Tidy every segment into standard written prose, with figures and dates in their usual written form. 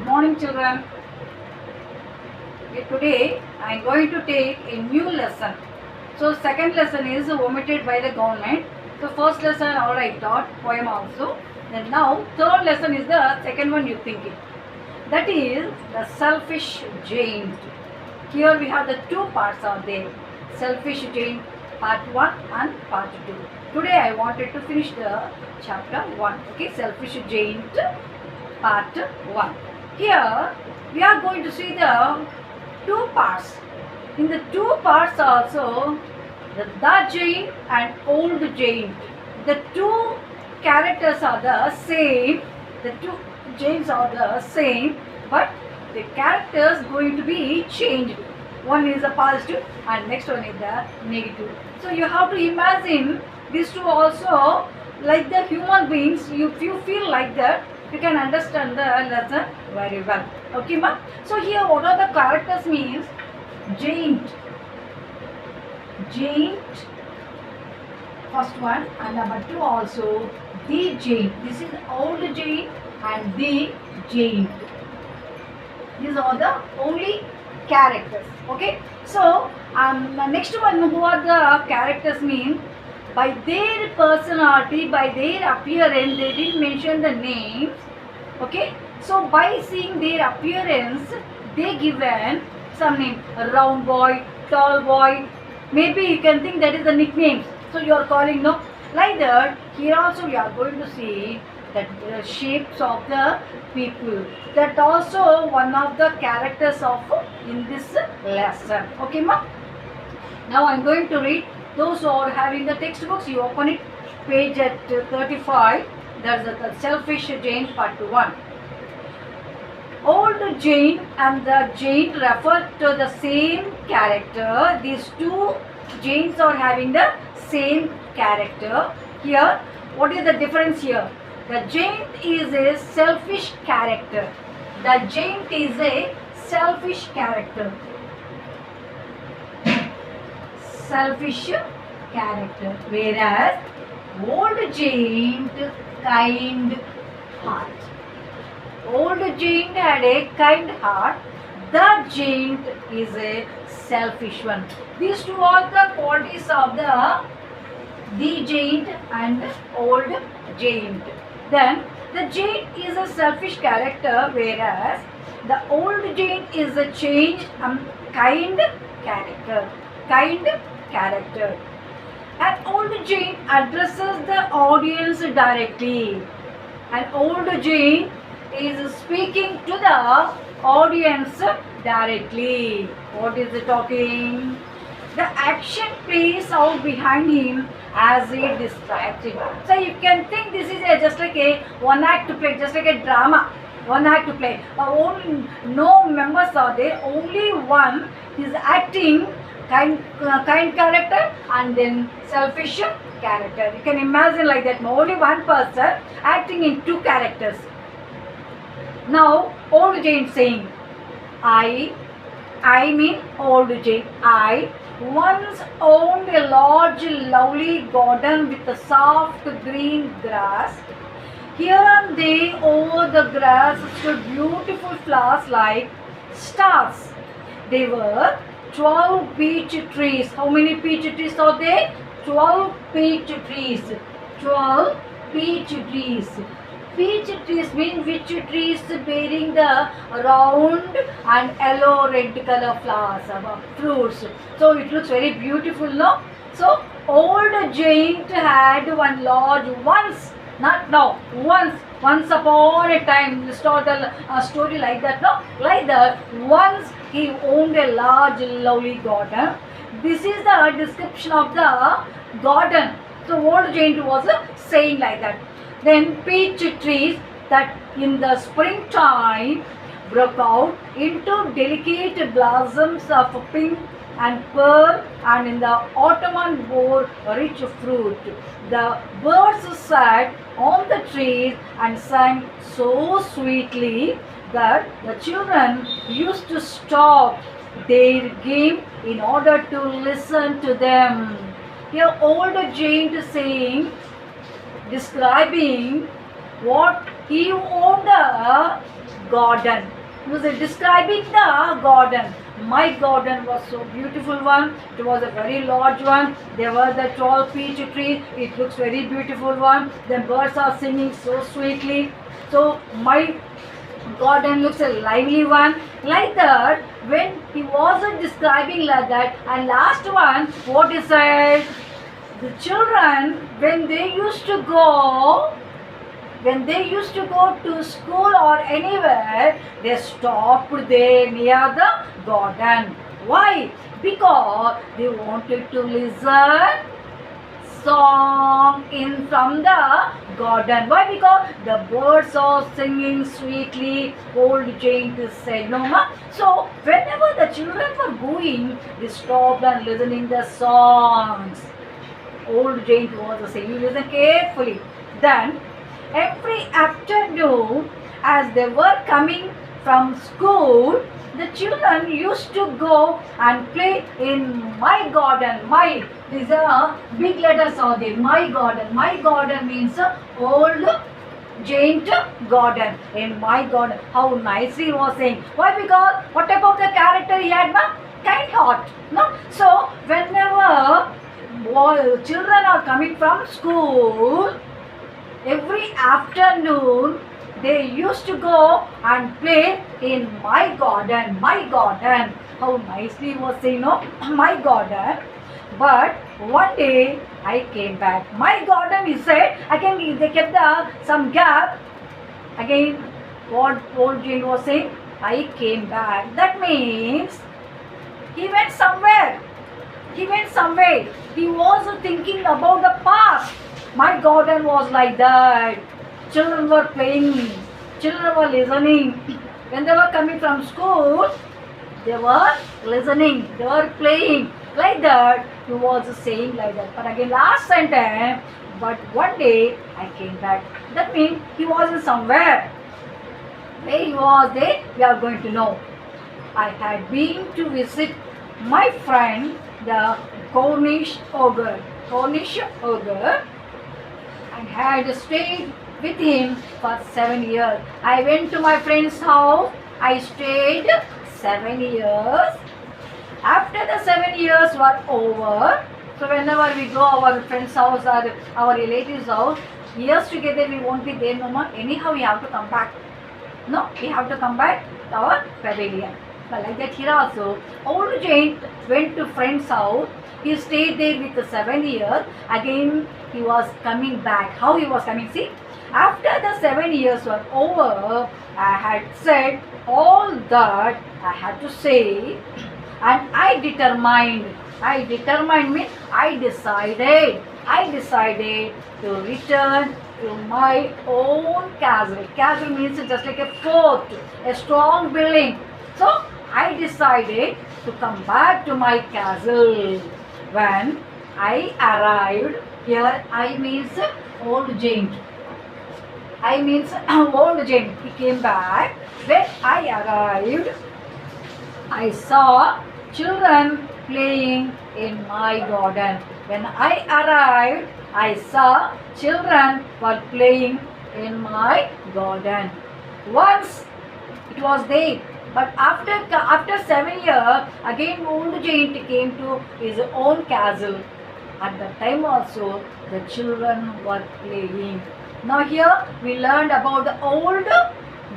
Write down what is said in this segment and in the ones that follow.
Morning children. Today I am going to take a new lesson. So second lesson is omitted by the government. So first lesson already taught, poem also. Then now third lesson is the second one you think it. That is the selfish giant. Here we have the two parts are there. Selfish giant part 1 and part 2. Today I wanted to finish the chapter 1. Okay, selfish giant part 1. Here we are going to see the two parts. In the two parts also, the giant and old giant. The two characters are the same. The two giants are the same, but the characters going to be changed. One is a positive and next one is the negative. So you have to imagine these two also like the human beings. If you feel like that, you can understand the lesson very well. Okay, ma? So here what are the characters means? Giant, first one, and number 2 also the giant. This is old giant and the giant. These are the only characters. Okay, so the next one, who are the characters mean? By their personality, by their appearance, they didn't mention the names. Okay, so by seeing their appearance, they given some name. Round boy, tall boy. Maybe you can think that is the nicknames. So you are calling, no? Like that, here also we are going to see that the shapes of the people. That also one of the characters of in this lesson. Okay, ma? Now I am going to read. Those who are having the textbooks, you open it, page at 35. That's the selfish giant part 1. Old giant and the giant refer to the same character. These two giants are having the same character. Here, what is the difference here? The giant is a selfish character. The giant is a selfish character. Selfish character, whereas old giant kind heart. Old giant had a kind heart. The giant is a selfish one. These two are the qualities of the giant and old giant. Then the giant is a selfish character, whereas the old giant is a changed kind character. Kind character. An old giant addresses the audience directly. An old giant is speaking to the audience directly. What is it talking? The action plays out behind him as he distracts him. So you can think this is just like a one act to play, just like a drama. One act to play. Only no members are there. Only one is acting kind character and then selfish character. You can imagine like that. Only one person acting in two characters. Now old giant saying, I mean old giant. I once owned a large lovely garden with a soft green grass. Here and there over the grass stood beautiful flowers like stars. They were 12 peach trees. How many peach trees are there? 12 peach trees. 12 peach trees. Peach trees mean which trees bearing the round and yellow red color flowers, fruits. So it looks very beautiful, no? So old giant had one large, once, not now, once upon a time, start a story like that, no? Like that, once he owned a large lovely garden. This is the description of the garden. So old giant was saying like that. Then peach trees that in the springtime broke out into delicate blossoms of pink and pearl, and in the autumn bore rich fruit. The birds sat on the trees and sang so sweetly that the children used to stop their game in order to listen to them. Here old giant is saying, describing what he owned garden. He was describing the garden. My garden was so beautiful one. It was a very large one. There were the tall peach trees. It looks very beautiful one. The birds are singing so sweetly. So my garden looks a lively one. Like that, when he was describing like that, and last one, what he said, the children when they used to go to school or anywhere, they stopped there near the garden. Why? Because they wanted to listen song in from the garden. Why? Because the birds are singing sweetly. Old Jane said, no ma. So whenever the children were going, they stopped and listening the songs. Old Jane was saying, you listen carefully. Then every afternoon, as they were coming from school, the children used to go and play in my garden. My, these are big letters are there. My garden. My garden means old giant garden. In my garden. How nicely he was saying. Why? Because what about the character he had? Na? Kind heart. No? So whenever children are coming from school, every afternoon they used to go and play in my garden. My garden. How nicely he was saying, no? My garden. But one day I came back. My garden, he said. Again they kept some gap. Again, what old Jane was saying, I came back. That means he went somewhere. He went somewhere. He was thinking about the past. My garden was like that. Children were playing. Children were listening. When they were coming from school, they were listening. They were playing. Like that, he was saying like that. But again, last sentence, but one day I came back. That means he wasn't somewhere. Where he was there, we are going to know. I had been to visit my friend, the Cornish ogre. Cornish ogre. And had stayed with him for 7 years. I went to my friend's house. I stayed 7 years. After the 7 years were over, so whenever we go our friend's house or our relatives' house, years together we won't be there no more. Anyhow, we have to come back. No, we have to come back to our pavilion. But like that here also, old Jane went to friend's house. He stayed there with the 7 years. Again, he was coming back. How he was coming? See, after the 7 years were over, I had said all that I had to say, and I determined means I decided to return to my own castle. Castle means just like a fort, a strong building. So I decided to come back to my castle. When I arrived, here I means old Jane. I means old Jane. He came back. When I arrived, I saw children playing in my garden. When I arrived, I saw children were playing in my garden. Once it was there, but after 7 years, again old Jane came to his own castle. At that time also, the children were playing. Now here we learned about the old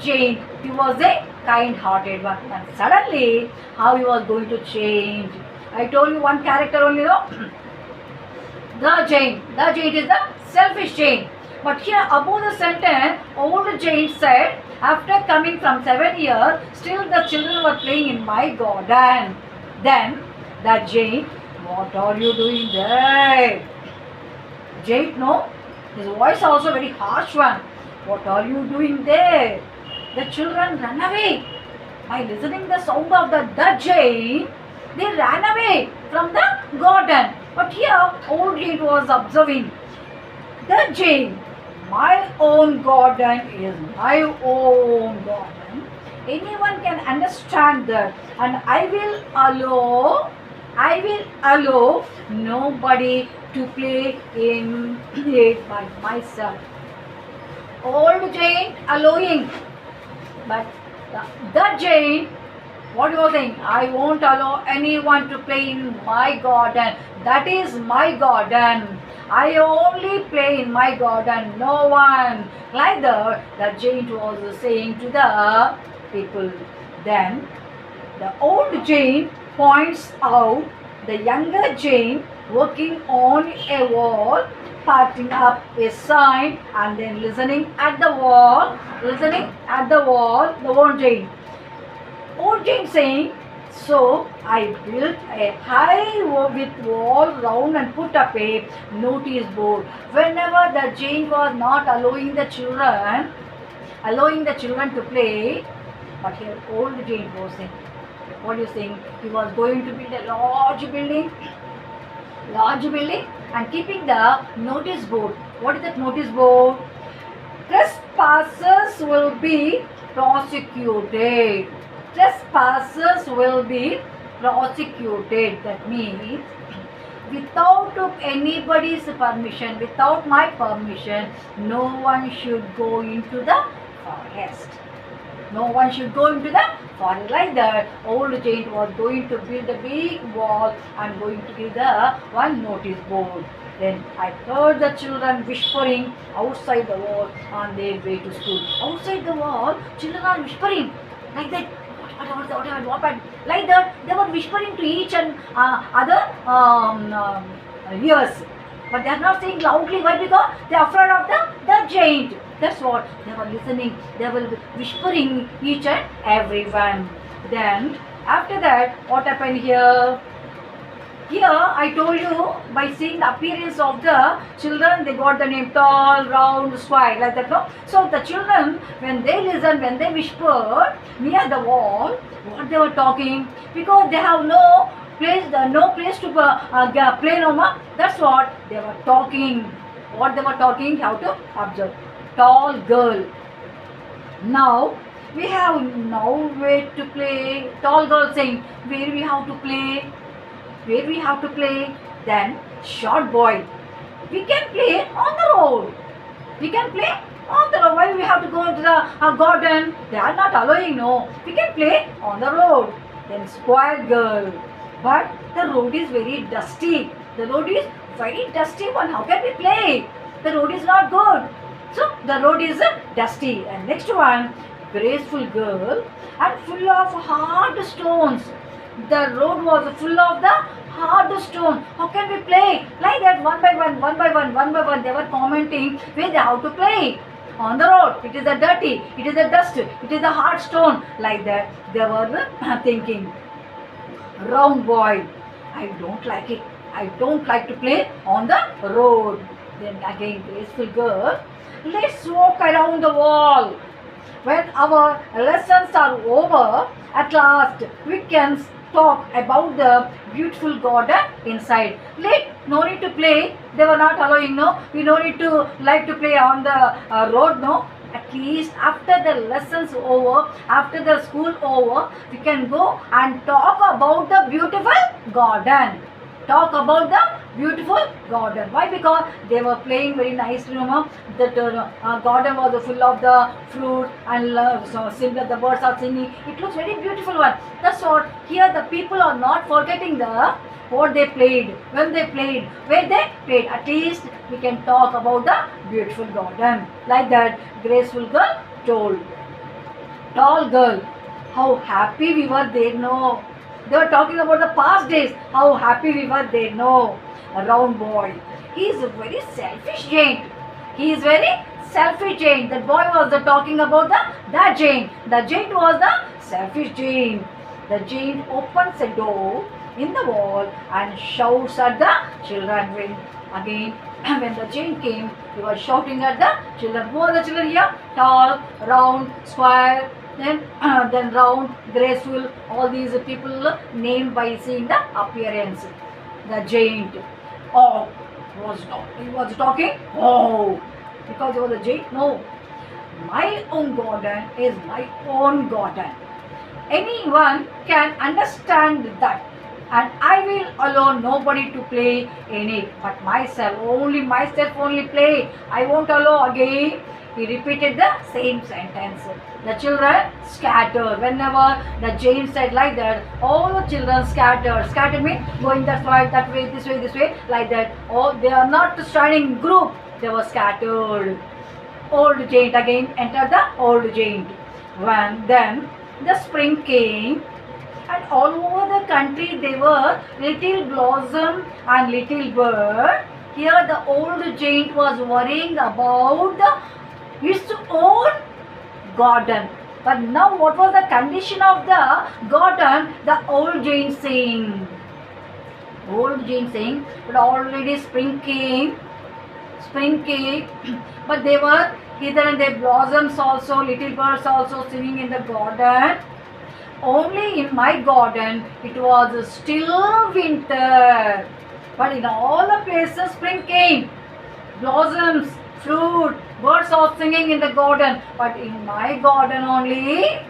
Jane. He was a kind-hearted one, and suddenly how he was going to change. I told you one character only, no? The Jane is the selfish Jane. But here above the sentence, old Jane said, after coming from 7 years, still the children were playing in my garden. Then the Jane, what are you doing there? Jane, no, his voice also very harsh one. What are you doing there? The children ran away. By listening the sound of the Jane, they ran away from the garden. But here old Jane was observing. The Jane, my own garden is my own garden. Anyone can understand that, and I will allow nobody to play in it by myself. Old Jane allowing But the giant, what you are saying? I won't allow anyone to play in my garden. That is my garden. I only play in my garden. No one. Like the giant was saying to the people. Then the old giant points out the younger giant working on a wall, parting up a sign and then listening at the wall, the old giant. Old giant saying, so I built a high with wall round and put up a notice board. Whenever the giant was not allowing the children to play, but here old giant was saying, what do you think? He was going to build a large building and keeping the notice board. What is that notice board? Trespassers will be prosecuted. Trespassers will be prosecuted. That means without anybody's permission, without my permission, no one should go into the forest. No one should go into the forest. Like that, old giant was going to build a big wall and going to give the one notice board. Then I heard the children whispering outside the wall on their way to school. Outside the wall, children are whispering like that. What? Like that, they were whispering to each and other ears. But they are not saying loudly. Why? Because they are afraid of the giant. That's what they were listening. They were whispering each and everyone. Then after that, what happened here? Here I told you, by seeing the appearance of the children, they got the name tall, round, square, like that. No? So the children, when they listened, when they whispered near the wall, what they were talking, because they have no place to play no more. That's what they were talking. What they were talking, how to observe. Tall girl. Now we have where to play. Tall girl saying where we have to play. Where we have to play. Then short boy. We can play on the road. We can play on the road. Why we have to go into the garden? They are not allowing. No. We can play on the road. Then square girl. But the road is very dusty. The road is very dusty one. How can we play? The road is not good. So the road is dusty. And next one, graceful girl and full of hard stones. The road was full of the hard stone. How can we play? Like that, one by one. They were commenting where they have to play. On the road, it is a dirty, it is a dust, it is a hard stone. Like that, they were thinking. Round boy, I don't like it. I don't like to play on the road. Then again, graceful girl, let's walk around the wall. When our lessons are over, at last we can talk about the beautiful garden inside. No need to play. They were not allowing. No, we no need to like to play on the road. No. At least after the lessons over, after the school over, we can go and talk about the beautiful garden. Talk about the beautiful garden. Why? Because they were playing very nicely. The garden was full of the fruit and so similar the birds are singing. It looks very beautiful one. That's what here the people are not forgetting what they played, when they played, where they played. At least we can talk about the beautiful garden. Like that, graceful girl told. Tall girl, how happy we were there. No. They were talking about the past days, how happy we were there. No. A round boy. He is a very selfish giant. He is very selfish giant. That boy was talking about the giant. The giant was the selfish giant. The giant opens a door in the wall and shouts at the children. When the giant came, he was shouting at the children. Who are the children here? Tall, round, square, then round, graceful. All these people named by seeing the appearance. The giant. Oh, he was talking. Oh, because he was a giant. No, my own garden is my own garden. Anyone can understand that, and I will allow nobody to play in it, but myself only play. I won't allow again He repeated the same sentence. The children scattered. Whenever the giant said like that, all the children scattered. Scattered means going that way, this way, like that. Oh, they are not standing in group. They were scattered. Old giant again entered the old giant. Then the spring came, and all over the country there were little blossom and little bird. Here the old giant was worrying about his own garden. But now what was the condition of the garden? The old giant saying. But already spring came, but they were hither and there blossoms also, little birds also singing in the garden. Only in my garden it was still winter. But in all the places spring came. Blossoms, fruit, birds are singing in the garden. But in my garden only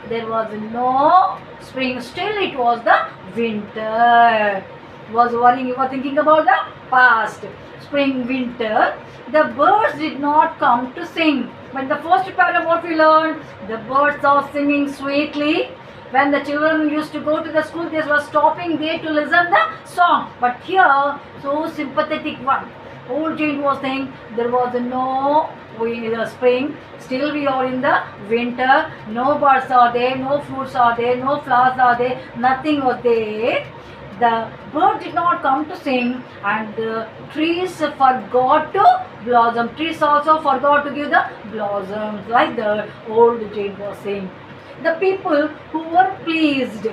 there was no spring. Still it was the winter. You were thinking about the past. Spring, winter. The birds did not come to sing. But the first paragraph what we learned, the birds are singing sweetly. When the children used to go to the school, they were stopping there to listen the song. But here, so sympathetic one. Old giant was saying there was no spring. Still we are in the winter. No birds are there, no fruits are there, no flowers are there. Nothing was there. The bird did not come to sing, and the trees forgot to blossom. Trees also forgot to give the blossoms, like the old giant was saying. The people who were pleased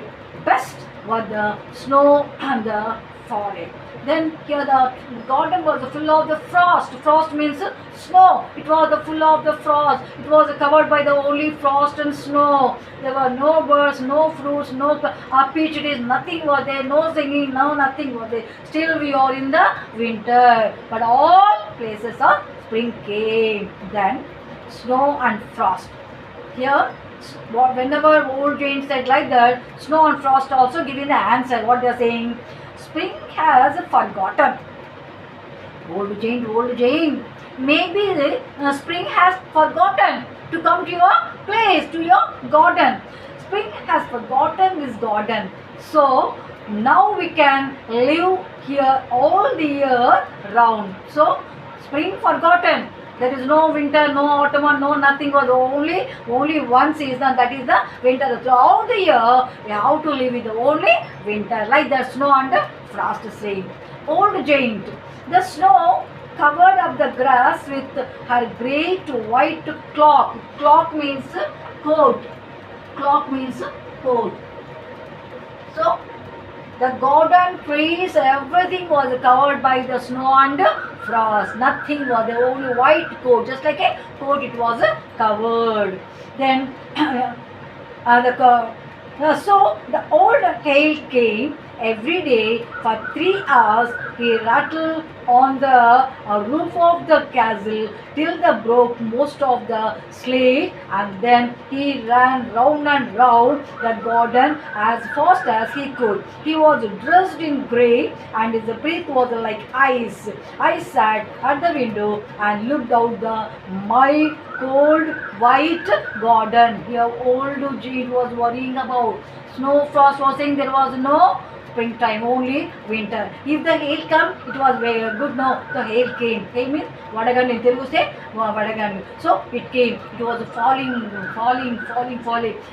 best were the snow and the forest. Then here the garden was full of the frost. Frost means snow. It was full of the frost. It was covered by the only frost and snow. There were no birds, no fruits, no peach trees. Nothing was there. No singing. No, nothing was there. Still we are in the winter. But all places of spring came. Then snow and frost. Here, whenever old giant said like that, snow and frost also giving the answer. What they are saying? Spring has forgotten. Old giant. Maybe the spring has forgotten to come to your place, to your garden. Spring has forgotten this garden. So now we can live here all the year round. So spring forgotten. There is no winter, no autumn, no nothing. Was only one season, that is the winter. Throughout the year, we have to live with only winter, like the snow and the frost saying. Old giant. The snow covered up the grass with her great white cloak. Cloak means coat. Cloak means coat. So the garden, trees, everything was covered by the snow and frost. Nothing was there, only white coat, just like a coat it was covered. Then so the old hail came every day for 3 hours. He rattled on the roof of the castle till the broke most of the slate, and then he ran round and round the garden as fast as he could. He was dressed in grey, and his breath was like ice. I sat at the window and looked out the mild, cold, white garden. Here old Jean was worrying about snow. Frost was saying there was no springtime, only winter. If the hail come, it was very good. No, the hail came. Hail means Vadagan in Telugu say Vadagan. So it came. It was falling.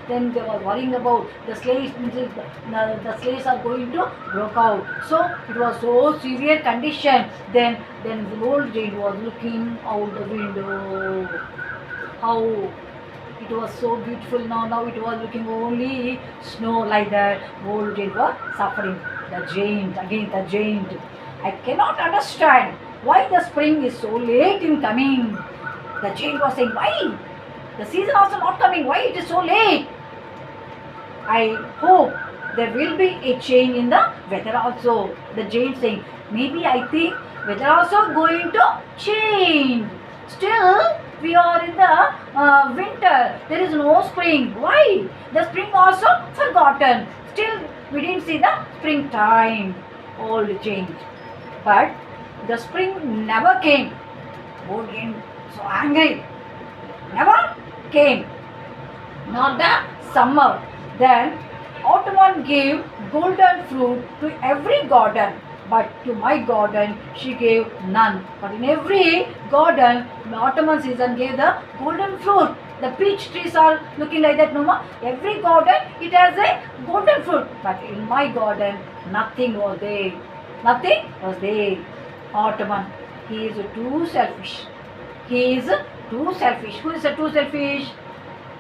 Then they were worrying about the slates. The slates are going to broke out. So it was so severe condition. Then the old Jane was looking out the window. How it was so beautiful. Now it was looking only snow, like that. Old giant was suffering. The giant. I cannot understand why the spring is so late in coming. The giant was saying, why? The season also not coming. Why it is so late? I hope there will be a change in the weather also. The giant saying, maybe I think weather also going to change. Still, we are in the winter. There is no spring. Why? The spring also forgotten. Still, we didn't see the springtime. Old change. But the spring never came. Old came so angry. never came, not the summer. Then autumn gave golden fruit to every garden, but to my garden she gave none. But in every garden, the autumn season gave the golden fruit. The peach trees are looking like that, no more. Every garden it has a golden fruit, but in my garden nothing was there. Nothing was there. Autumn, he is too selfish. He is too selfish. Who is too selfish?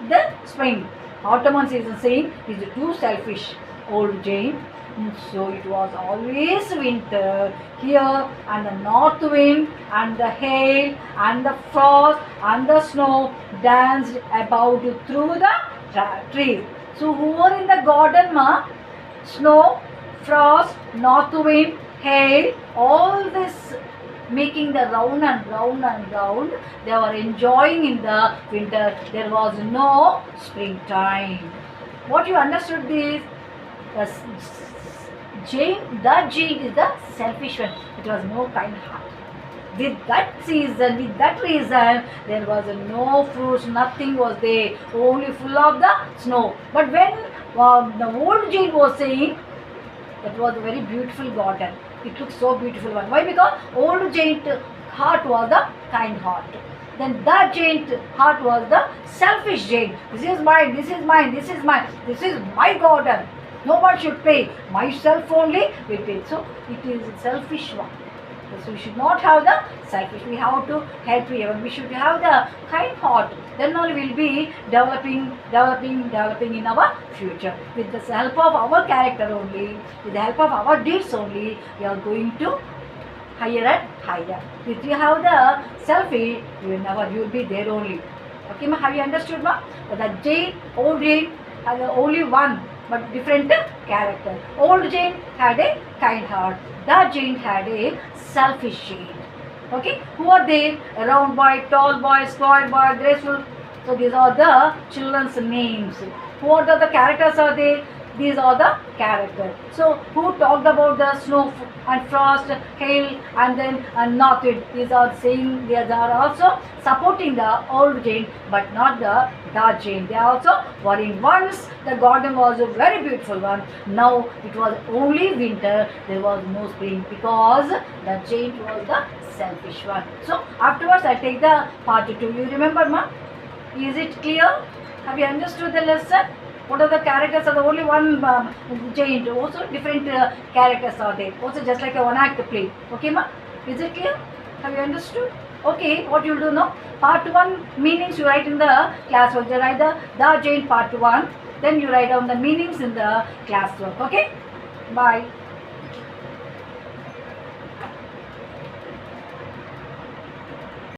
The spring. Autumn season saying is too selfish. Old Jane. So it was always winter here, and the north wind and the hail and the frost and the snow danced about through the trees. So who were in the garden, ma? Snow, frost, north wind, hail, all this making the round and round and round. They were enjoying in the winter. There was no springtime. What you understood this? The Jane is the selfish one. It was no kind heart. With that season, with that reason, there was no fruits, nothing was there, only full of the snow. But when the old Jane was saying, that was a very beautiful garden. It looked so beautiful one. Why? Because old giant heart was the kind heart. Then that giant heart was the selfish giant. This is mine, this is mine, this is mine, this is my garden. No one should pay. Myself only will pay. So it is a selfish one. So we should not have the selfish. We have to help everyone. We should have the kind heart. Then only we will be developing in our future. With the help of our character only, with the help of our deeds only, we are going to higher and higher. If you have the selfish, you will be there only. Okay, ma? Have you understood, ma? That Jane, old Jane, has only one but different character. Old Jane had a kind heart. The Jane had a selfish Jane. Okay, who are they? A round boy, tall boy, square boy, graceful. So these are the children's names. Who are the characters are they? These are the characters. So who talked about the snow and frost, hail, and then north wind? These are saying they are also supporting the old Jane, but not the dark Jane. They are also worrying. Once the garden was a very beautiful one. Now it was only winter. There was no spring because the Jane was the selfish one. So afterwards I take the part 2. You remember, ma? Is it clear? Have you understood the lesson? What are the characters? Are the only one Jane. Also different characters are there. Also just like a one act play. Okay, ma? Is it clear? Have you understood? Okay, what you will do now? Part 1 meanings you write in the classwork. You write the Jane part 1. Then you write down the meanings in the classwork. Okay? Bye.